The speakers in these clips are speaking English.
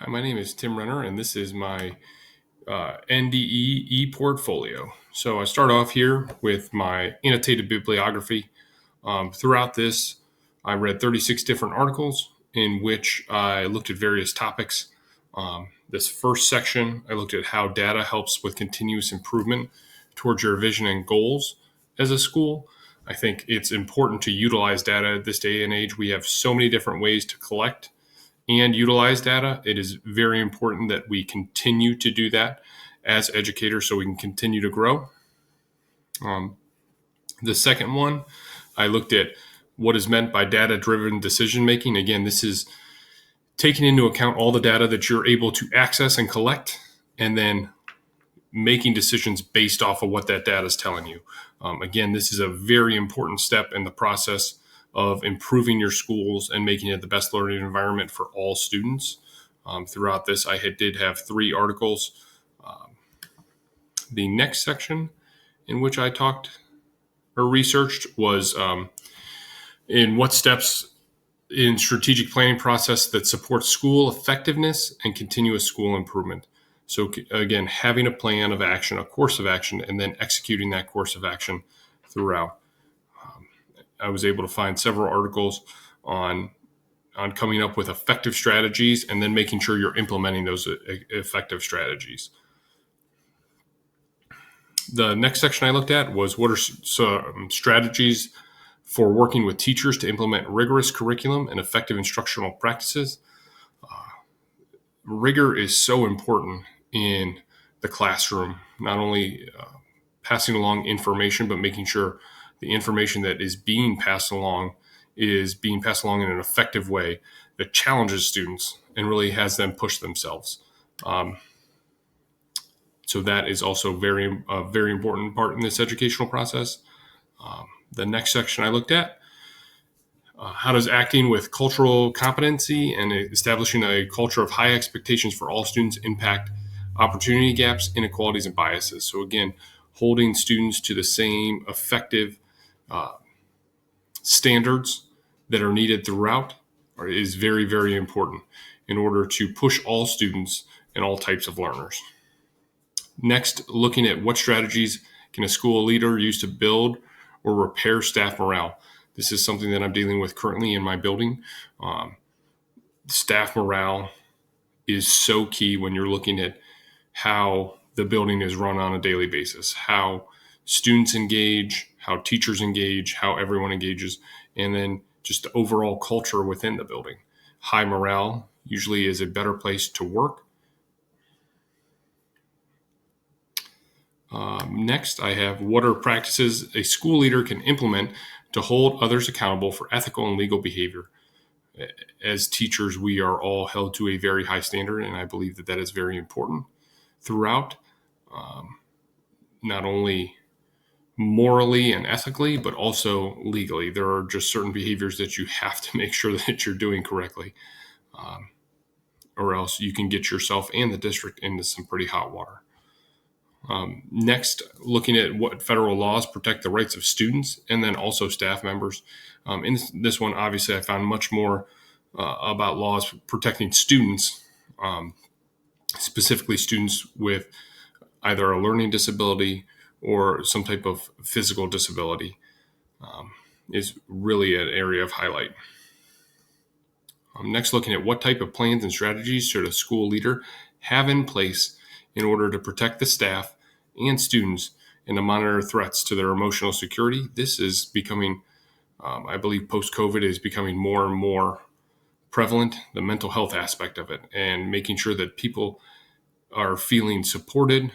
Hi, my name is Tim Renner, and this is my NDE portfolio. So I start off here with my annotated bibliography. Throughout this, I read 36 different articles in which I looked at various topics. This first section, I looked at how data helps with continuous improvement towards your vision and goals as a school. I think it's important to utilize data at this day and age. We have so many different ways to collect and utilize data. It is very important that we continue to do that as educators so we can continue to grow. Um, the second one, I looked at what is meant by data driven decision making. Again, this is taking into account all the data that you're able to access and collect, and then making decisions based off of what that data is telling you. Again, this is a very important step in the process of improving your schools and making it the best learning environment for all students. Throughout this, did have 3 articles. Um, the next section in which I talked or researched was in what steps in strategic planning process that supports school effectiveness and continuous school improvement. So again, having a plan of action, a course of action, and then executing that course of action throughout. I was able to find several articles on coming up with effective strategies and then making sure you're implementing those effective strategies. The next section I looked at was what are some strategies for working with teachers to implement rigorous curriculum and effective instructional practices. Rigor is so important in the classroom, not only passing along information, but making sure the information that is being passed along is being passed along in an effective way that challenges students and really has them push themselves. Um, so that is also very important part in this educational process. The next section I looked at, how does acting with cultural competency and establishing a culture of high expectations for all students impact opportunity gaps, inequalities, and biases? So again, holding students to the same effective uh, standards that are needed throughout is very important in order to push all students and all types of learners. Next, looking at what strategies can a school leader use to build or repair staff morale. This is something that I'm dealing with currently in my building. Um, Staff morale is so key when you're looking at how the building is run on a daily basis, how students engage, how teachers engage, how everyone engages, and then just the overall culture within the building. High morale usually is a better place to work. Next, I have what are practices a school leader can implement to hold others accountable for ethical and legal behavior. As teachers, we are all held to a very high standard, and I believe that that is very important throughout, not only morally and ethically, but also legally. There are just certain behaviors that you have to make sure that you're doing correctly, or else you can get yourself and the district into some pretty hot water. Next, looking at what federal laws protect the rights of students and then also staff members. In this one, obviously, I found much more about laws protecting students, specifically students with either a learning disability or some type of physical disability, is really an area of highlight. Next, looking at what type of plans and strategies should a school leader have in place in order to protect the staff and students and to monitor threats to their emotional security. This is becoming, I believe, post-COVID is becoming more and more prevalent, the mental health aspect of it, and making sure that people are feeling supported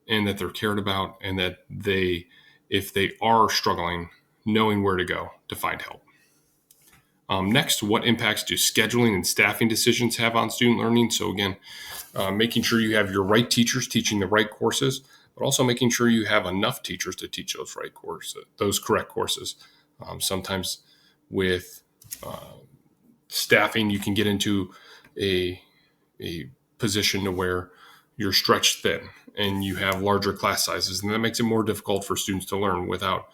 and that they're cared about, and that they, if they are struggling, knowing where to go to find help. Next, what impacts do scheduling and staffing decisions have on student learning? So again, making sure you have your right teachers teaching the right courses, but also making sure you have enough teachers to teach those right courses, those correct courses. Sometimes with staffing, you can get into a position to where you're stretched thin and you have larger class sizes, and that makes it more difficult for students to learn without,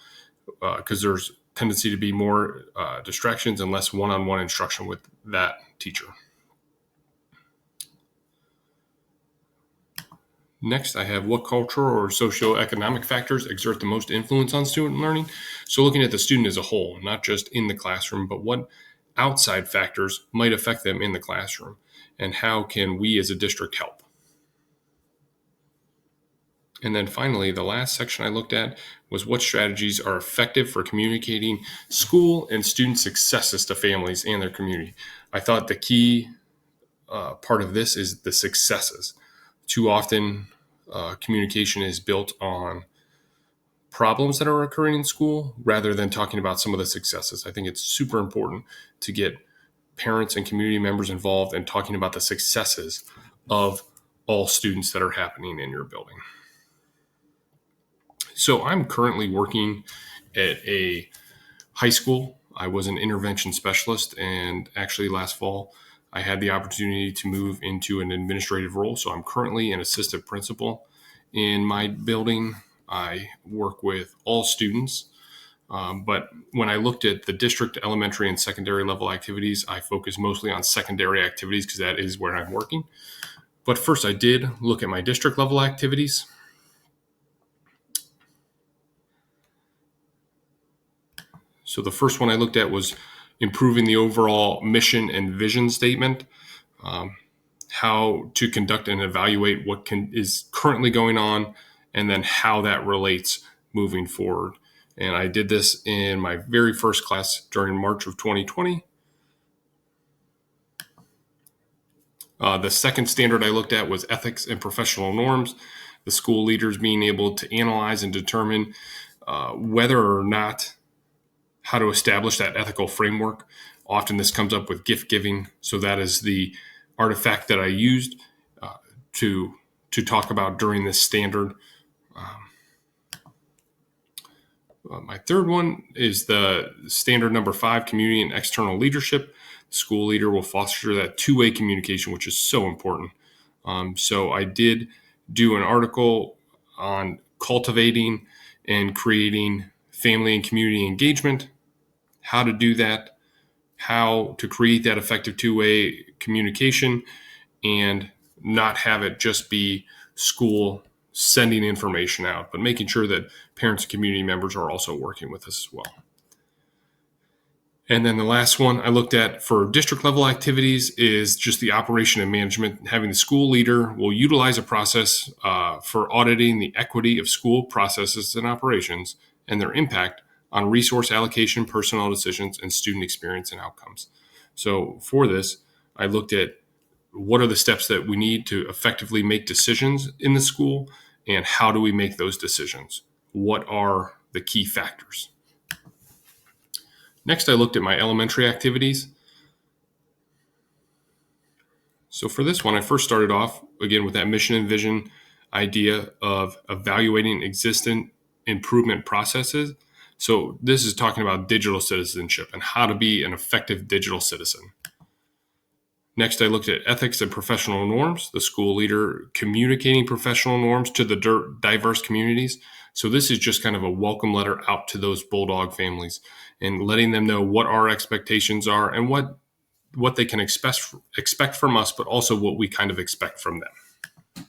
because there's tendency to be more distractions and less one-on-one instruction with that teacher. Next, I have what cultural or socioeconomic factors exert the most influence on student learning. So, looking at the student as a whole, not just in the classroom, but what outside factors might affect them in the classroom, and how can we as a district help? And then finally, the last section I looked at was what strategies are effective for communicating school and student successes to families and their community. I thought the key part of this is the successes. Too often, communication is built on problems that are occurring in school rather than talking about some of the successes. I think it's super important to get parents and community members involved in talking about the successes of all students that are happening in your building. So I'm currently working at a high school. I was an intervention specialist, and actually last fall, I had the opportunity to move into an administrative role. So I'm currently an assistant principal in my building. I work with all students. But when I looked at the district elementary and secondary level activities, I focus mostly on secondary activities because that is where I'm working. But first, I did look at my district level activities. So the first one I looked at was improving the overall mission and vision statement, how to conduct and evaluate what is currently going on, and then how that relates moving forward. And I did this in my very first class during March of 2020. The second standard I looked at was ethics and professional norms, the school leaders being able to analyze and determine whether or not how to establish that ethical framework. Often this comes up with gift giving. So that is the artifact that I used to talk about during this standard. My third one is the standard number 5, community and external leadership. The school leader will foster that two-way communication, which is so important. So I did do an article on cultivating and creating family and community engagement, how to do that, how to create that effective two-way communication, and not have it just be school sending information out, but making sure that parents and community members are also working with us as well. And then the last one I looked at for district level activities is just the operation and management. Having the school leader will utilize a process for auditing the equity of school processes and operations and their impact on resource allocation, personnel decisions, and student experience and outcomes. So for this, I looked at what are the steps that we need to effectively make decisions in the school, and how do we make those decisions? What are the key factors? Next, I looked at my elementary activities. So for this one, I first started off again with that mission and vision idea of evaluating existing improvement processes. So this is talking about digital citizenship and how to be an effective digital citizen. Next, I looked at ethics and professional norms, the school leader communicating professional norms to the diverse communities. So this is just kind of a welcome letter out to those Bulldog families and letting them know what our expectations are and what they can expect from us, but also what we kind of expect from them.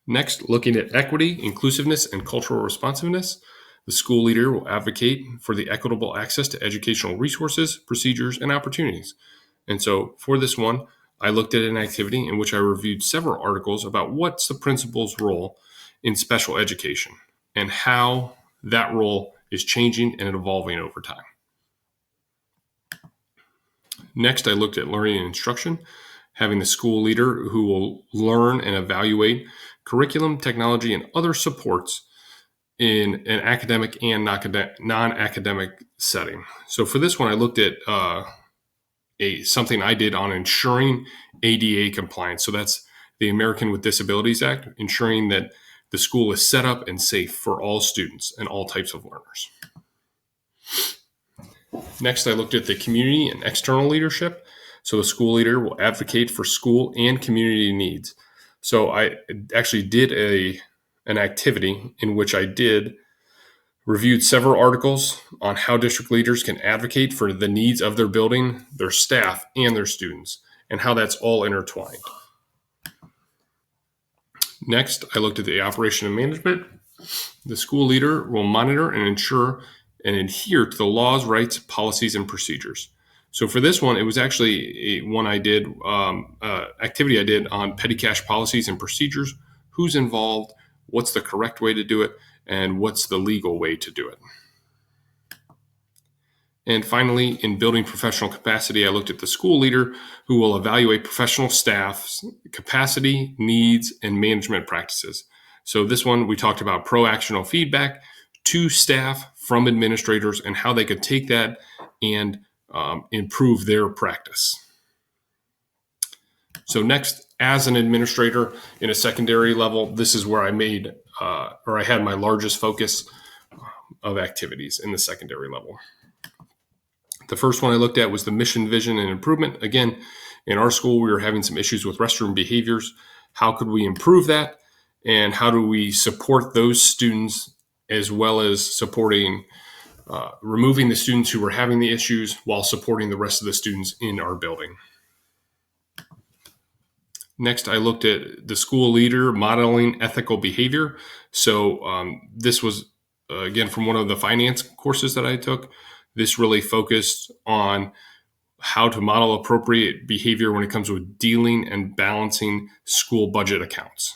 Next, looking at equity, inclusiveness, and cultural responsiveness. The school leader will advocate for the equitable access to educational resources, procedures, and opportunities. And so for this one, I looked at an activity in which I reviewed several articles about what's the principal's role in special education and how that role is changing and evolving over time. Next, I looked at learning and instruction, having the school leader who will learn and evaluate curriculum, technology, and other supports in an academic and non-academic setting. So for this one, I looked at something I did on ensuring ADA compliance. So that's the American with Disabilities Act, ensuring that the school is set up and safe for all students and all types of learners. Next, I looked at the community and external leadership. So the school leader will advocate for school and community needs. So I actually did an activity in which I reviewed several articles on how district leaders can advocate for the needs of their building, their staff, and their students, and how that's all intertwined. Next, I looked at the operation and management. The school leader will monitor and ensure and adhere to the laws, rights, policies, and procedures. So for this one, it was actually one I did, activity I did on petty cash policies and procedures. Who's involved? What's the correct way to do it? And what's the legal way to do it? And finally, in building professional capacity, I looked at the school leader who will evaluate professional staff's capacity, needs, and management practices. So this one, we talked about proactional feedback to staff from administrators and how they could take that and improve their practice. So next, as an administrator in a secondary level, this is where I made or I had my largest focus of activities in the secondary level. The first one I looked at was the mission, vision, and improvement. Again, in our school, we were having some issues with restroom behaviors. How could we improve that? And how do we support those students as well as supporting removing the students who were having the issues while supporting the rest of the students in our building? Next, I looked at the school leader modeling ethical behavior. So this was, again, from one of the finance courses that I took. This really focused on how to model appropriate behavior when it comes with dealing and balancing school budget accounts.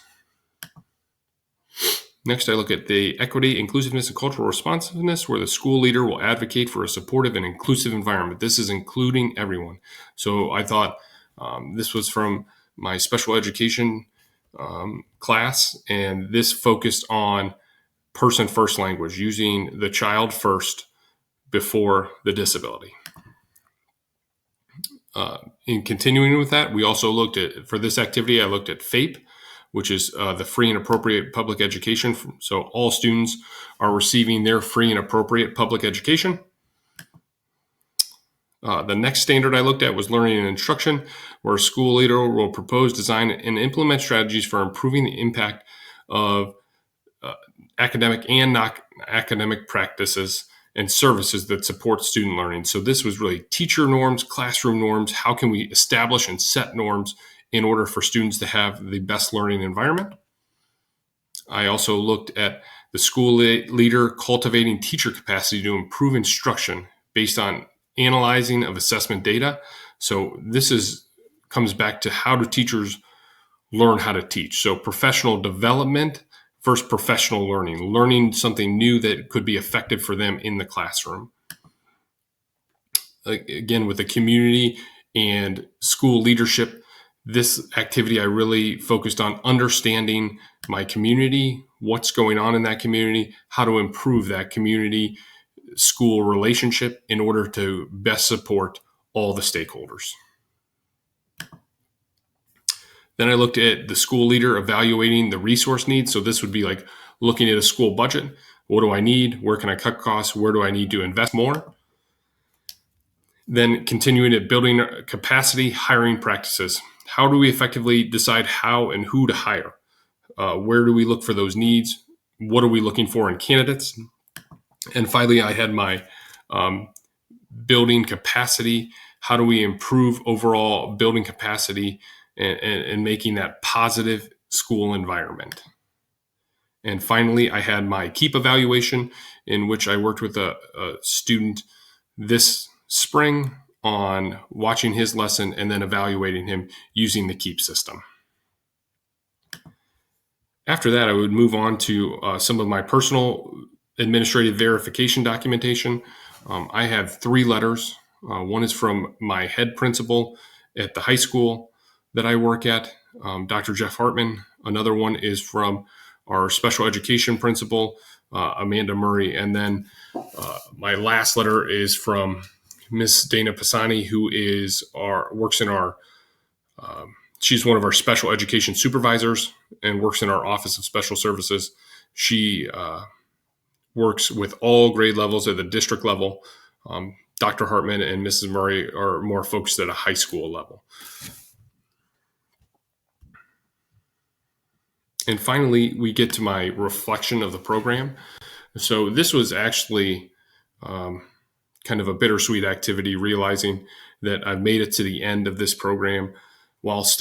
Next, I look at the equity, inclusiveness, and cultural responsiveness, where the school leader will advocate for a supportive and inclusive environment. This is including everyone. So I thought this was from my special education class, and this focused on person first language, using the child first before the disability. In continuing with that, we also looked at, for this activity, I looked at FAPE, which is the free and appropriate public education. So all students are receiving their free and appropriate public education. The next standard I looked at was learning and instruction, where a school leader will propose, design, and implement strategies for improving the impact of academic and non-academic practices and services that support student learning. So this was really teacher norms, classroom norms. How can we establish and set norms in order for students to have the best learning environment? I also looked at the school leader cultivating teacher capacity to improve instruction based on analyzing of assessment data. So this comes back to, how do teachers learn how to teach? So professional development versus professional learning something new that could be effective for them in the classroom. Again, with the community and school leadership, this activity, I really focused on understanding my community, what's going on in that community, how to improve that community school relationship in order to best support all the stakeholders. Then I looked at the school leader evaluating the resource needs. So this would be like looking at a school budget. What do I need? Where can I cut costs? Where do I need to invest more? Then continuing at building capacity, hiring practices. How do we effectively decide how and who to hire? Where do we look for those needs? What are we looking for in candidates? And finally, I had my building capacity. How do we improve overall building capacity and making that positive school environment? And finally, I had my KEEP evaluation, in which I worked with a student this spring on watching his lesson and then evaluating him using the KEEP system. After that, I would move on to some of my personal administrative verification documentation. I have 3 letters. One is from my head principal at the high school that I work at, Dr. Jeff Hartman. Another one is from our special education principal, Amanda Murray. And then my last letter is from Miss Dana Pisani, who works in our, she's one of our special education supervisors and works in our Office of Special Services. She works with all grade levels at the district level. Dr. Hartman and Mrs. Murray are more focused at a high school level. And finally, we get to my reflection of the program. So this was actually kind of a bittersweet activity, realizing that I've made it to the end of this program while still